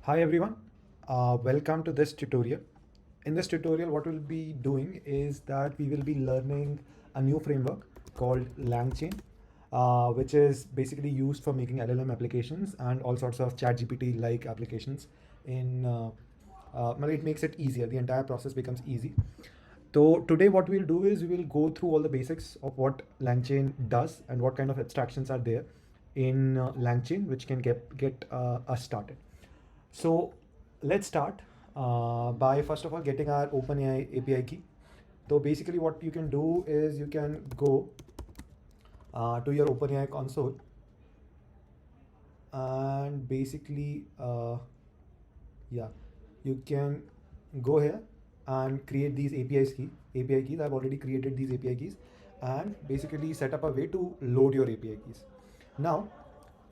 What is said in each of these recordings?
Hi everyone, welcome to this tutorial. In this tutorial, what we'll be doing is that we will be learning a new framework called LangChain, which is basically used for making LLM applications and all sorts of ChatGPT-like applications. Well, it makes it easier. The entire process becomes easy. So today, what we'll do is we will go through all the basics of what LangChain does and what kind of abstractions are there in LangChain, which can get us started. So let's start by first of all getting our OpenAI API key. So basically what you can do is you can go to your OpenAI console and basically, yeah, you can go here and create these API keys. I've already created these API keys and basically set up a way to load your API keys. Now,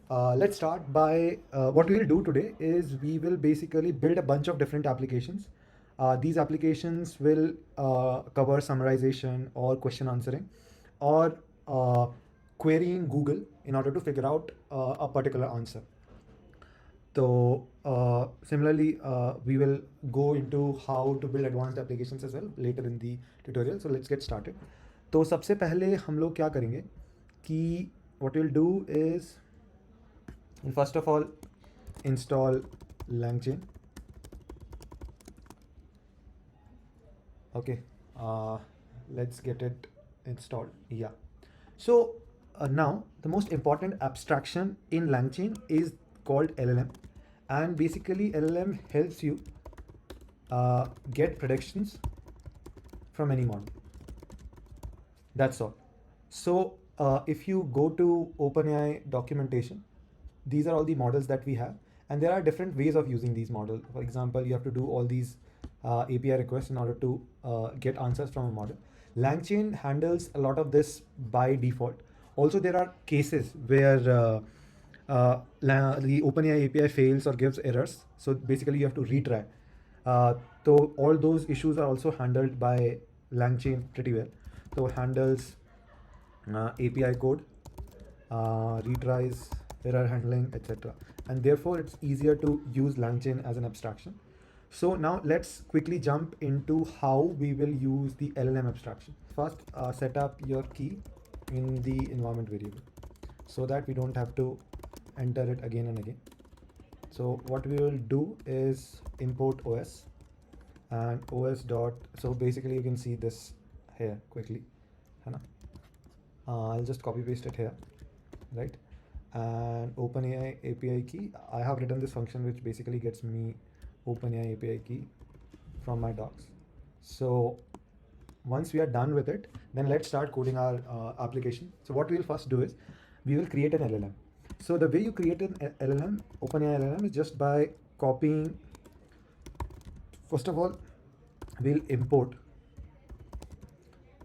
let's start by what we'll do today is we will basically build a bunch of different applications. These applications will cover summarization or question answering or querying Google in order to figure out a particular answer. So similarly, we will go into how to build advanced applications as well later in the tutorial. So let's get started. तो सबसे पहले हम लोग क्या करेंगे कि what we'll do is first of all install LangChain. Okay, let's get it installed. Yeah. So now the most important abstraction in LangChain is called LLM, and basically LLM helps you get predictions from any model. That's all. So if you go to OpenAI documentation, these are all the models that we have, and there are different ways of using these models. For example, you have to do all these API requests in order to get answers from a model. LangChain handles a lot of this by default. Also, there are cases where the OpenAI API fails or gives errors. So basically, you have to retry. So all those issues are also handled by LangChain pretty well. So it handles API code, retries, error handling, etc. And therefore, it's easier to use LangChain as an abstraction. So now let's quickly jump into how we will use the LLM abstraction. First, set up your key in the environment variable so that we don't have to enter it again and again. So what we will do is import OS and OS dot. So basically you can see this here quickly. I'll just copy paste it here, right? And OpenAI API key. I have written this function which basically gets me OpenAI API key from my docs. So once we are done with it, then let's start coding our application. So what we'll first do is we will create an LLM. So the way you create an LLM, OpenAI LLM, is just by copying. First of all, we'll import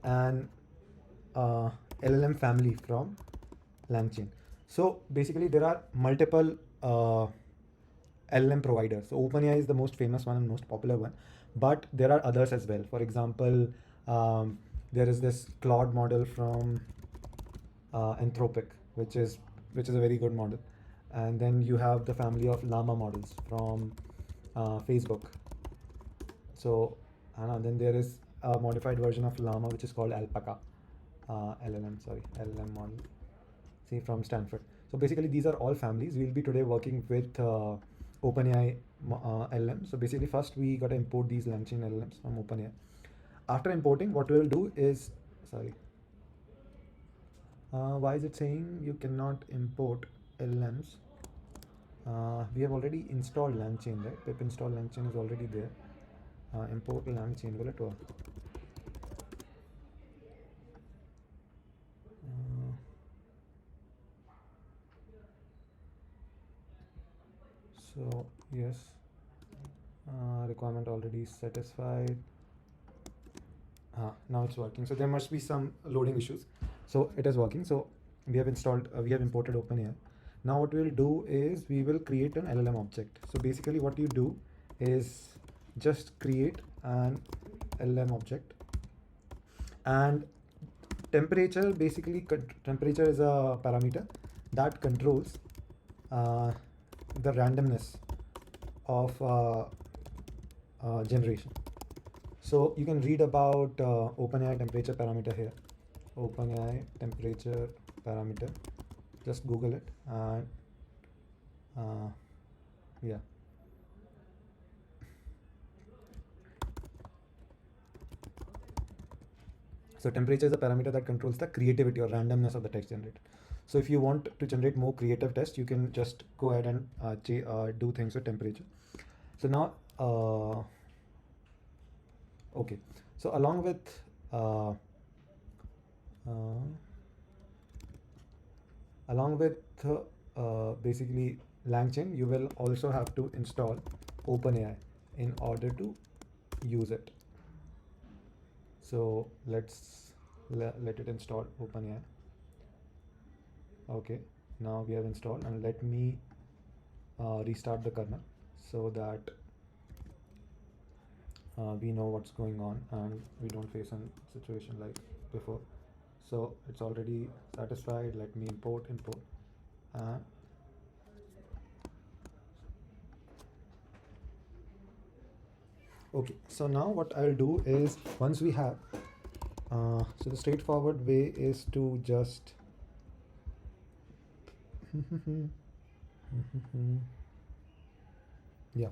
an LLM family from LangChain. So basically there are multiple LLM providers. So OpenAI is the most famous one and most popular one, but there are others as well. For example, there is this Claude model from Anthropic, which is a very good model. And then you have the family of Llama models from Facebook. So then there is a modified version of Llama which is called Alpaca LLM model, see, from Stanford. So basically these are all families. We'll be today working with OpenAI LLM. So basically first we got to import these LangChain LLMs from OpenAI. After importing, what we will do is, why is it saying you cannot import LLMs? We have already installed LangChain, right? Pip install LangChain is already there. Import LangChain, will it work? So yes, requirement already satisfied. Now it's working. So there must be some loading issues. So it is working. So we have installed, we have imported OpenAI. Now what we'll do is we will create an LLM object. So basically what you do is just create an LLM object, and temperature, basically temperature is a parameter that controls the randomness of generation. So you can read about OpenAI temperature parameter here. OpenAI temperature parameter. Just Google it and yeah. So temperature is a parameter that controls the creativity or randomness of the text generated. So if you want to generate more creative text, you can just go ahead and do things with temperature. So now, okay. So along with uh, uh, basically LangChain, you will also have to install OpenAI in order to use it. So let's let it install OpenAI. Okay, now we have installed, and let me restart the kernel so that we know what's going on and we don't face a situation like before. So it's already satisfied. Let me import and okay. So now what I'll do is, once we have so the straightforward way is to just yeah,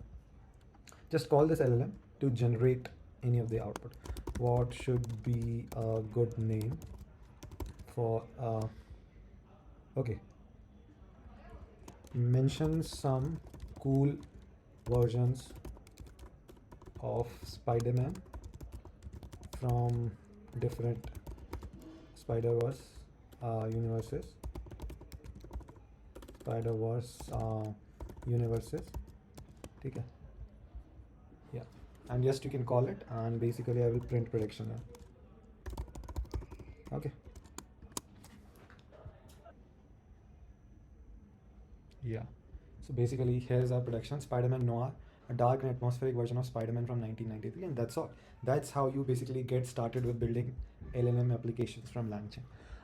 just call this LLM to generate any of the output. What should be a good name for okay, mention some cool versions of Spider-Man from different Spider-Verse universes. Spider-Verse universes. Okay. Yeah, and yes, you can call it, and basically I will print prediction here. Okay. Yeah. So basically, here's our production: Spider-Man Noir, a dark and atmospheric version of Spider-Man from 1993, and that's all. That's how you basically get started with building LLM applications from LangChain.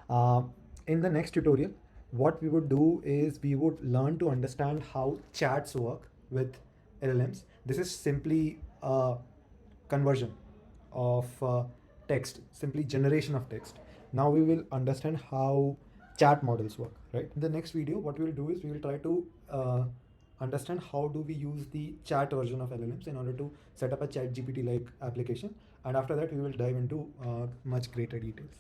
Uh, in the next tutorial, what we would do is we would learn to understand how chats work with LLMs. This is simply a conversion of text, simply generation of text. Now we will understand how chat models work, right? In the next video, what we will do is we will try to understand how do we use the chat version of LLMs in order to set up a chat GPT like application. And after that, we will dive into much greater details.